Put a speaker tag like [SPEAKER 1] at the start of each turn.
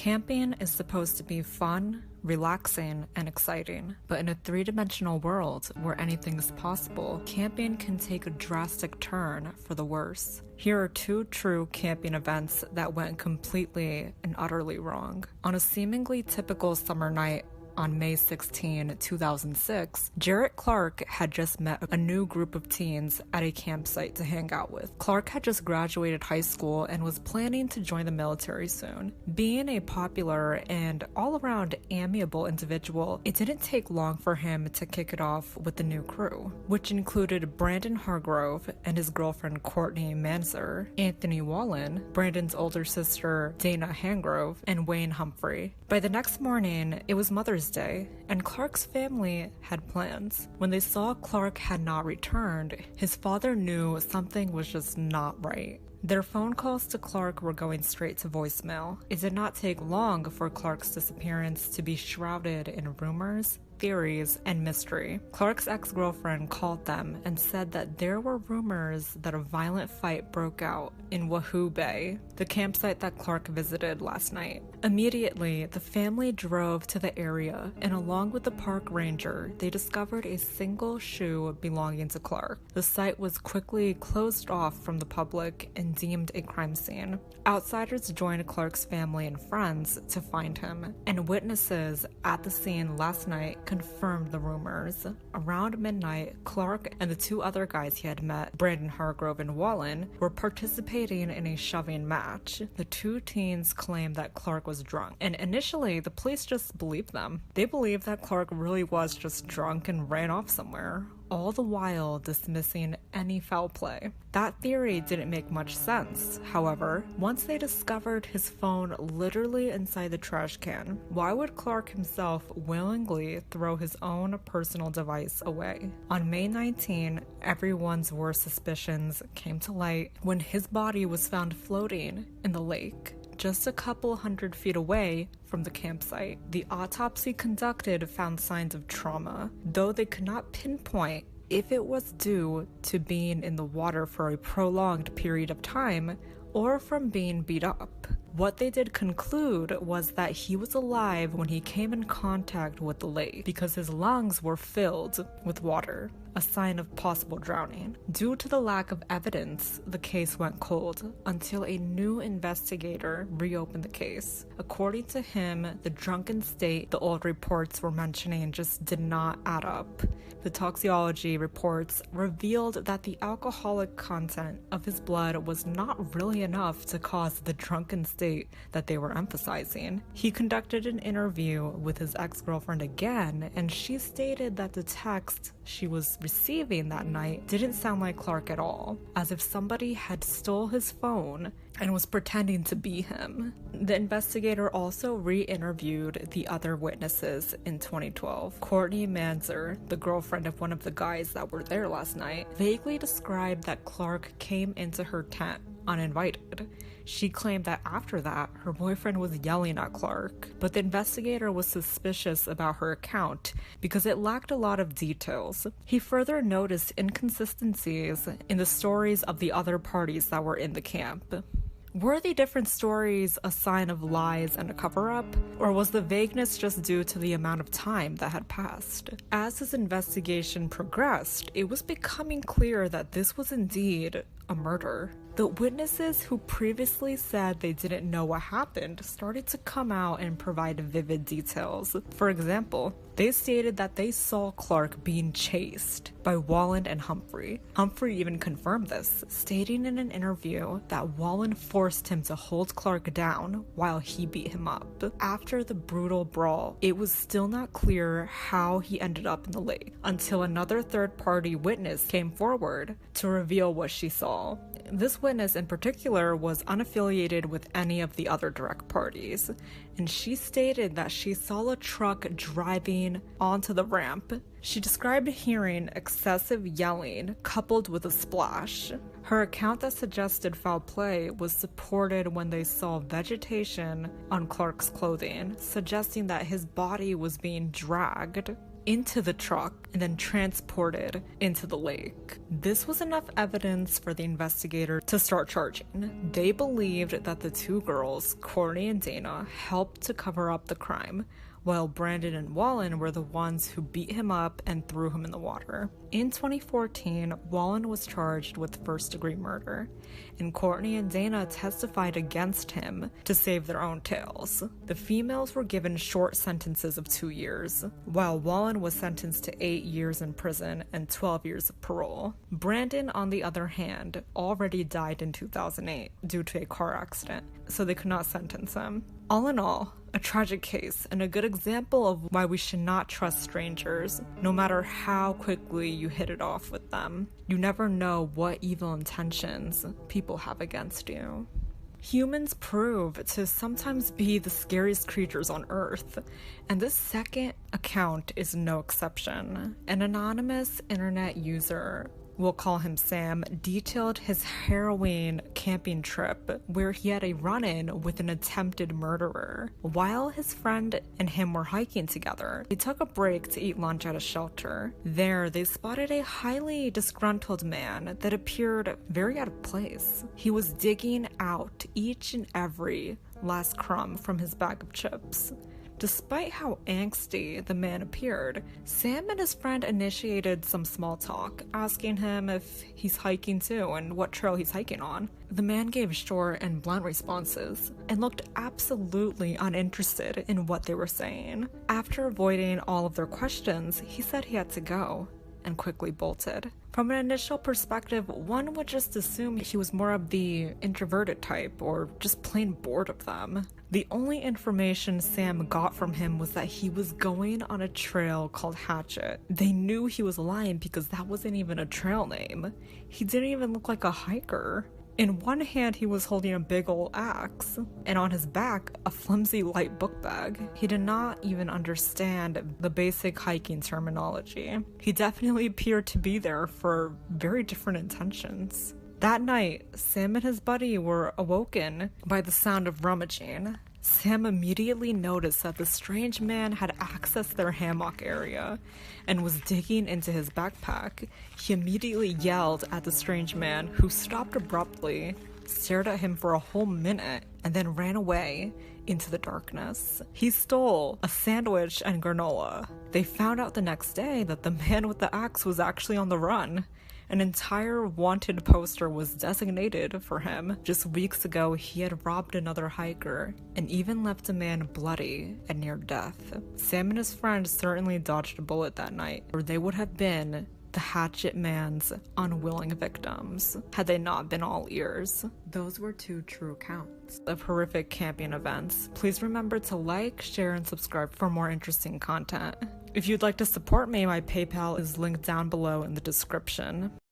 [SPEAKER 1] Camping is supposed to be fun, relaxing, and exciting, but in a three-dimensional world where anything is possible, camping can take a drastic turn for the worse. Here are two true camping events that went completely and utterly wrong. On a seemingly typical summer night, on May 16, 2006, Jarret Clark had just met a new group of teens at a campsite to hang out with. Clark had just graduated high school and was planning to join the military soon. Being a popular and all-around amiable individual, it didn't take long for him to kick it off with the new crew, which included Brandon Hargrove and his girlfriend Courtney Manzer, Anthony Wallen, Brandon's older sister Dana Hangrove, and Wayne Humphrey. By the next morning, it was Mother's Day, and Clark's family had plans. When they saw Clark had not returned, his father knew something was just not right. Their phone calls to Clark were going straight to voicemail. It did not take long for Clark's disappearance to be shrouded in rumors, theories, and mystery. Clark's ex-girlfriend called them and said that there were rumors that a violent fight broke out in Wahoo Bay, the campsite that Clark visited last night. Immediately, the family drove to the area, and along with the park ranger, they discovered a single shoe belonging to Clark. The site was quickly closed off from the public and deemed a crime scene. Outsiders joined Clark's family and friends to find him, and witnesses at the scene last night confirmed the rumors. Around midnight, Clark and the two other guys he had met, Brandon Hargrove and Wallen, were participating in a shoving match. The two teens claimed that Clark was drunk, and initially the police just believed them. They believed that Clark really was just drunk and ran off somewhere, all the while dismissing any foul play. That theory didn't make much sense. However, once they discovered his phone literally inside the trash can, why would Clark himself willingly throw his own personal device away? On May 19, everyone's worst suspicions came to light when his body was found floating in the lake, just a couple hundred feet away from the campsite. The autopsy conducted found signs of trauma, though they could not pinpoint if it was due to being in the water for a prolonged period of time or from being beat up. What they did conclude was that he was alive when he came in contact with the lake because his lungs were filled with water, a sign of possible drowning. Due to the lack of evidence, the case went cold until a new investigator reopened the case. According to him, the drunken state the old reports were mentioning just did not add up. The toxicology reports revealed that the alcoholic content of his blood was not really enough to cause the drunken state that they were emphasizing. He conducted an interview with his ex-girlfriend again, and she stated that the text she was receiving that night didn't sound like Clark at all, as if somebody had stole his phone and was pretending to be him. The investigator also re-interviewed the other witnesses in 2012. Courtney Manzer, the girlfriend of one of the guys that were there last night, vaguely described that Clark came into her tent uninvited. She claimed that after that, her boyfriend was yelling at Clark, but the investigator was suspicious about her account because it lacked a lot of details. He further noticed inconsistencies in the stories of the other parties that were in the camp. Were the different stories a sign of lies and a cover-up, or was the vagueness just due to the amount of time that had passed? As his investigation progressed, it was becoming clear that this was indeed a murder. The witnesses who previously said they didn't know what happened started to come out and provide vivid details. For example, they stated that they saw Clark being chased by Wallen and Humphrey. Humphrey even confirmed this, stating in an interview that Wallen forced him to hold Clark down while he beat him up. After the brutal brawl, it was still not clear how he ended up in the lake until another third-party witness came forward to reveal what she saw. This witness in particular was unaffiliated with any of the other direct parties, and she stated that she saw a truck driving onto the ramp. She described hearing excessive yelling coupled with a splash. Her account that suggested foul play was supported when they saw vegetation on Clark's clothing, suggesting that his body was being dragged. into the truck and then transported into the lake. This was enough evidence for the investigator to start charging. They believed that the two girls, Courtney and Dana, helped to cover up the crime, while Brandon and Wallen were the ones who beat him up and threw him in the water. In 2014, Wallen was charged with first-degree murder, and Courtney and Dana testified against him to save their own tails. The females were given short sentences of 2 years, while Wallen was sentenced to 8 years in prison and 12 years of parole. Brandon, on the other hand, already died in 2008 due to a car accident, so they could not sentence him. All in all, a tragic case and a good example of why we should not trust strangers, no matter how quickly you hit it off with them. You never know what evil intentions people have against you. Humans prove to sometimes be the scariest creatures on Earth, and this second account is no exception. An anonymous internet user, we'll call him Sam, detailed his harrowing camping trip where he had a run-in with an attempted murderer. While his friend and him were hiking together, they took a break to eat lunch at a shelter. There, they spotted a highly disgruntled man that appeared very out of place. He was digging out each and every last crumb from his bag of chips. Despite how angsty the man appeared, Sam and his friend initiated some small talk, asking him if he's hiking too and what trail he's hiking on. The man gave short and blunt responses and looked absolutely uninterested in what they were saying. After avoiding all of their questions, he said he had to go and quickly bolted. From an initial perspective, one would just assume he was more of the introverted type or just plain bored of them. The only information Sam got from him was that he was going on a trail called Hatchet. They knew he was lying because that wasn't even a trail name. He didn't even look like a hiker. In one hand, he was holding a big old axe, and on his back, a flimsy light book bag. He did not even understand the basic hiking terminology. He definitely appeared to be there for very different intentions. That night, Sam and his buddy were awoken by the sound of rummaging. Sam immediately noticed that the strange man had accessed their hammock area and was digging into his backpack. He immediately yelled at the strange man, who stopped abruptly, stared at him for a whole minute, and then ran away into the darkness. He stole a sandwich and granola. They found out the next day that the man with the axe was actually on the run. An entire wanted poster was designated for him. Just weeks ago, he had robbed another hiker and even left a man bloody and near death. Sam and his friend certainly dodged a bullet that night, or they would have been the Hatchet Man's unwilling victims had they not been all ears. Those were 2 true accounts of horrific camping events. Please remember to like, share, and subscribe for more interesting content. If you'd like to support me, my PayPal is linked down below in the description.